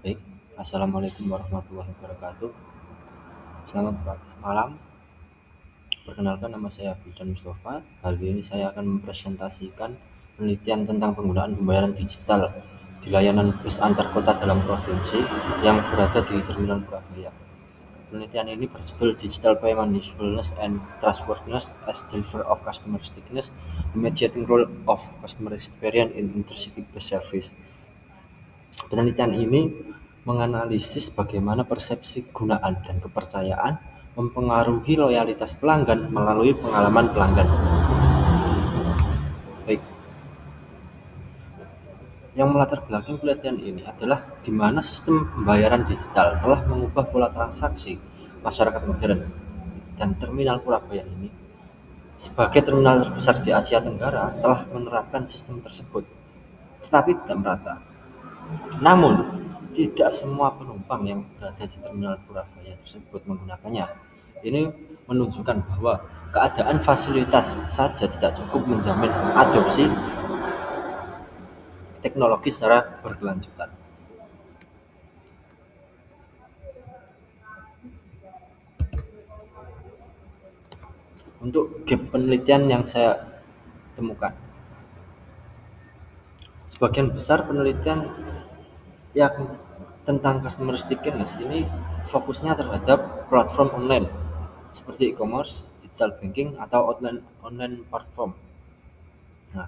Baik, Assalamualaikum warahmatullahi wabarakatuh. Selamat malam. Perkenalkan, nama saya Abdul Mustafa. Hari ini saya akan mempresentasikan penelitian tentang penggunaan pembayaran digital di layanan bus antar kota dalam provinsi yang berada di Terminal Purabaya. Penelitian ini berjudul Digital Payment Usefulness and Trustworthiness as Driver of Customer Stickiness, the Mediating Role of Customer Experience in Intercity Bus Service. Penelitian ini menganalisis bagaimana persepsi gunaan dan kepercayaan mempengaruhi loyalitas pelanggan melalui pengalaman pelanggan. Baik, yang melatar belakang penelitian ini adalah di mana sistem pembayaran digital telah mengubah pola transaksi masyarakat modern, dan Terminal Purabaya ini sebagai terminal terbesar di Asia Tenggara telah menerapkan sistem tersebut, tetapi tidak merata. Namun, tidak semua penumpang yang berada di Terminal Purabaya tersebut menggunakannya. Ini menunjukkan bahwa keadaan fasilitas saja tidak cukup menjamin adopsi teknologi secara berkelanjutan. Untuk gap penelitian yang saya temukan, sebagian besar penelitian yang tentang customer stickiness ini fokusnya terhadap platform online seperti e-commerce, digital banking, atau online online platform. Nah,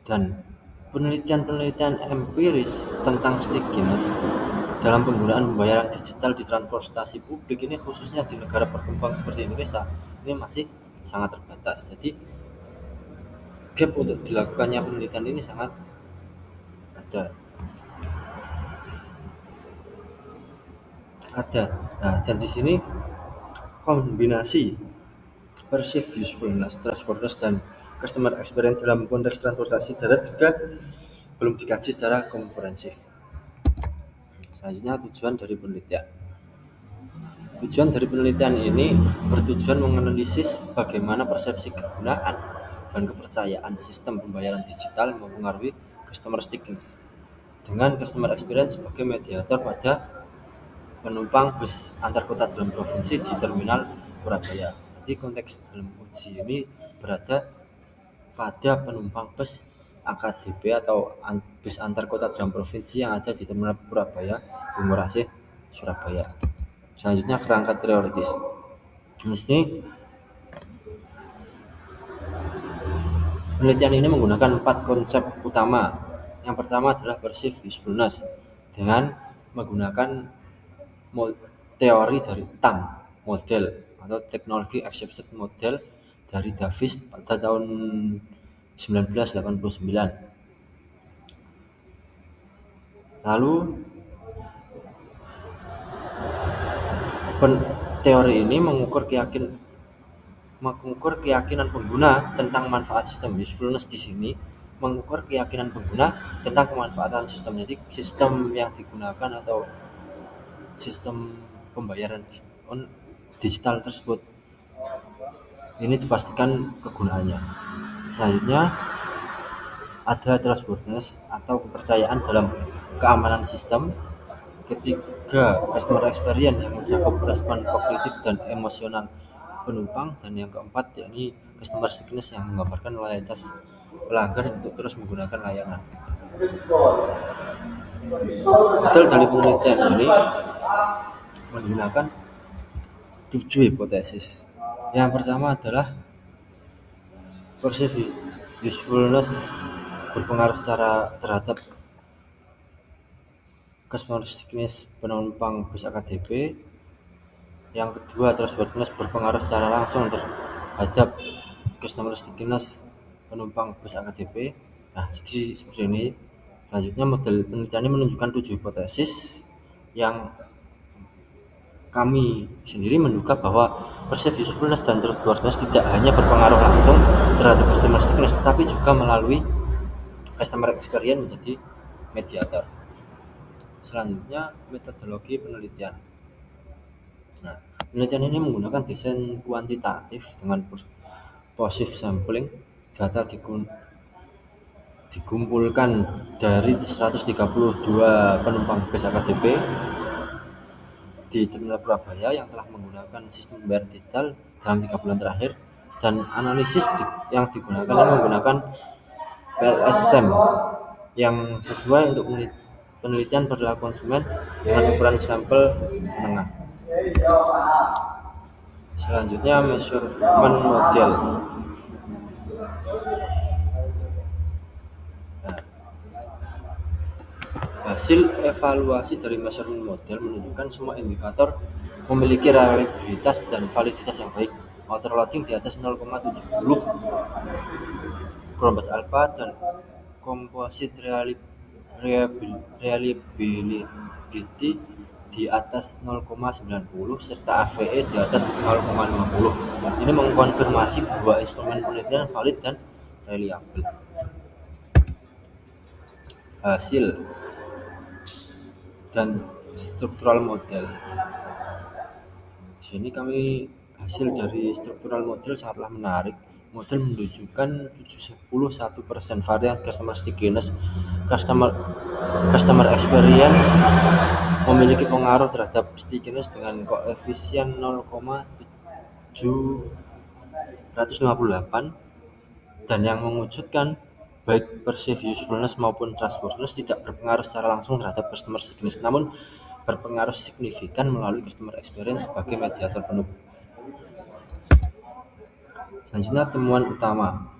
dan penelitian-penelitian empiris tentang stickiness dalam penggunaan pembayaran digital di transportasi publik ini, khususnya di negara berkembang seperti Indonesia, ini masih sangat terbatas. Jadi gap untuk dilakukannya penelitian ini sangat ada. Ada. Nah, dan di sini kombinasi perceived usefulness, trustworthiness, dan customer experience dalam konteks transportasi darat juga belum dikaji secara komprehensif. Selanjutnya, tujuan dari penelitian. Tujuan dari penelitian ini bertujuan menganalisis bagaimana persepsi kegunaan dan kepercayaan sistem pembayaran digital mempengaruhi customer stickiness dengan customer experience sebagai mediator pada penumpang bus antar kota dalam provinsi di Terminal Purabaya. Jadi konteks dalam uji ini berada pada penumpang bus AKDP atau bus antar kota dalam provinsi yang ada di Terminal Purabaya, Bungurasih, Surabaya. Selanjutnya, kerangka teoritis. Di sini penelitian ini menggunakan 4 konsep utama. Yang pertama adalah perceived usefulness dengan menggunakan teori dari TAM model atau Technology Accepted Model dari Davis pada tahun 1989. Lalu teori ini mengukur keyakinan pengguna tentang manfaat sistem. Usefulness di sini mengukur keyakinan pengguna tentang kemanfaatan sistem. Jadi sistem yang digunakan atau sistem pembayaran digital tersebut ini dipastikan kegunaannya. Selanjutnya ada trustworthiness atau kepercayaan dalam keamanan sistem. Ketiga, customer experience yang mencakup respon kognitif dan emosional penumpang. Dan yang keempat, yakni customer stickiness yang menggambarkan loyalitas pelanggan untuk terus menggunakan layanan. Betul, dari penelitian ini menggunakan 7 hipotesis. Yang pertama adalah perceived usefulness berpengaruh secara terhadap customer stickiness penumpang bus AKDP. Yang kedua, trustworthiness berpengaruh secara langsung terhadap customer stickiness penumpang bus AKDP. Nah, jadi seperti ini. Selanjutnya, model penelitian ini menunjukkan 7 hipotesis yang kami sendiri menduga bahwa perceived usefulness dan trustworthiness tidak hanya berpengaruh langsung terhadap customer stickiness, tapi juga melalui customer experience menjadi mediator. Selanjutnya, metodologi penelitian. Nah, penelitian ini menggunakan desain kuantitatif dengan positive sampling. Data dikumpulkan dari 132 penumpang bus AKDP di Terminal Purabaya yang telah menggunakan sistem pembayaran digital dalam 3 bulan terakhir, dan analisis yang digunakan menggunakan PLS-SEM yang sesuai untuk penelitian perilaku konsumen dengan ukuran sampel menengah. Selanjutnya, measurement model. Hasil evaluasi dari measurement model menunjukkan semua indikator memiliki reliabilitas dan validitas yang baik. Autoloading di atas 0,70 Chromebus Alpha dan composite reliability di atas 0,90 serta AVE di atas 0,50. Ini mengkonfirmasi bahwa instrumen penelitian valid dan reliable. Hasil dan struktural model. Di sini hasil dari struktural model sangatlah menarik. Model menunjukkan 71% varian customer stickiness, customer experience memiliki pengaruh terhadap stickiness dengan koefisien 0,758, dan yang mewujudkan baik perceived usefulness maupun trustworthiness tidak berpengaruh secara langsung terhadap customer stickiness, namun berpengaruh signifikan melalui customer experience sebagai mediator penuh. Selanjutnya, temuan utama.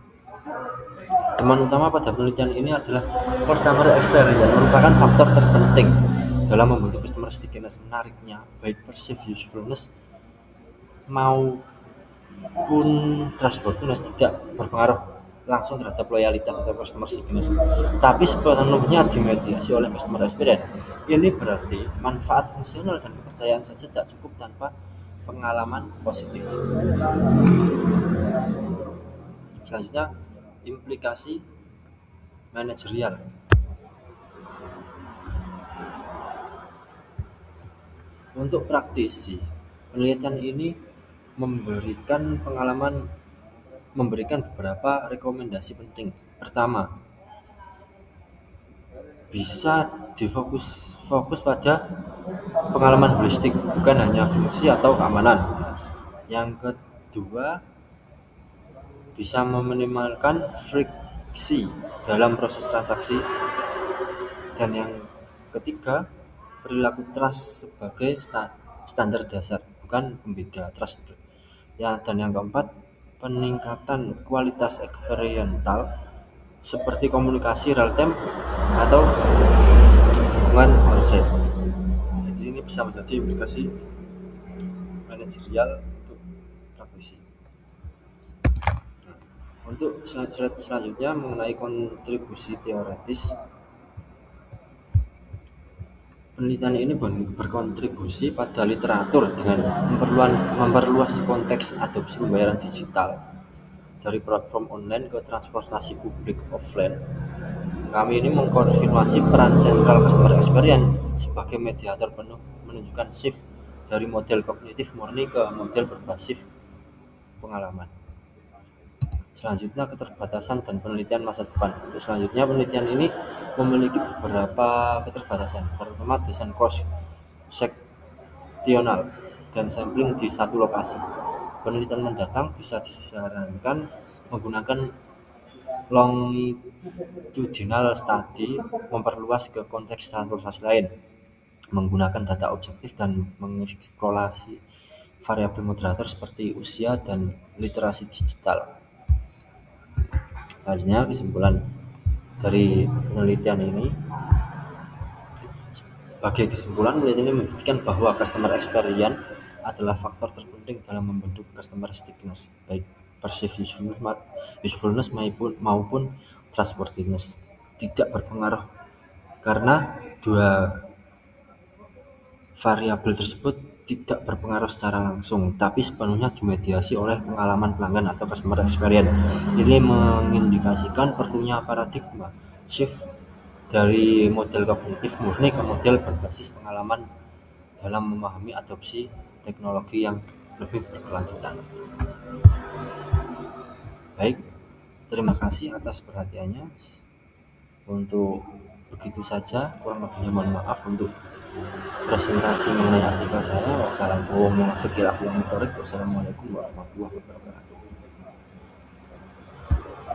Temuan utama pada penelitian ini adalah customer experience merupakan faktor terpenting dalam membentuk customer stickiness. Menariknya, baik perceived usefulness maupun trustworthiness tidak berpengaruh langsung terhadap loyalitas atau customer stickiness, tapi sepenuhnya dimediasi oleh customer experience. Ini berarti manfaat fungsional dan kepercayaan saja tak cukup tanpa pengalaman positif. Selanjutnya, implikasi manajerial. Untuk praktisi, penelitian ini memberikan beberapa rekomendasi penting. Pertama, bisa fokus pada pengalaman holistik, bukan hanya fungsi atau keamanan. Yang kedua, bisa meminimalkan friksi dalam proses transaksi. Dan yang ketiga, perilaku trust sebagai standar dasar, bukan pembeda trust. Dan yang keempat, peningkatan kualitas eksperiental seperti komunikasi real time atau dukungan onsite. Jadi ini bisa menjadi implikasi manajerial untuk praktisi. Untuk slide selanjutnya mengenai kontribusi teoretis. Penelitian ini berkontribusi pada literatur dengan memperluas konteks adopsi pembayaran digital dari platform online ke transportasi publik offline. Kami ini mengkonfirmasi peran sentral customer experience sebagai mediator penuh, menunjukkan shift dari model kognitif murni ke model berbasis pengalaman. Selanjutnya, keterbatasan dan penelitian masa depan. Untuk selanjutnya, penelitian ini memiliki beberapa keterbatasan, terutama desain cross-seksional dan sampling di satu lokasi. Penelitian mendatang bisa disarankan menggunakan longitudinal study, memperluas ke konteks transportasi lain, menggunakan data objektif dan mengeksplorasi variabel moderator seperti usia dan literasi digital. Selanjutnya, kesimpulan dari penelitian ini. Sebagai kesimpulan, penelitian ini membuktikan bahwa customer experience adalah faktor terpenting dalam membentuk customer stickiness, baik perceived usefulness maupun trustworthiness. Tidak berpengaruh karena dua variabel tersebut tidak berpengaruh secara langsung, tapi sepenuhnya dimediasi oleh pengalaman pelanggan atau customer experience. Ini mengindikasikan perlunya paradigma shift dari model kognitif murni ke model berbasis pengalaman dalam memahami adopsi teknologi yang lebih berkelanjutan. Baik, terima kasih atas perhatiannya. Untuk begitu saja, kurang lebihnya mohon maaf untuk presentasi mengenai artikel saya. Wassalamualaikum warahmatullahi wabarakatuh.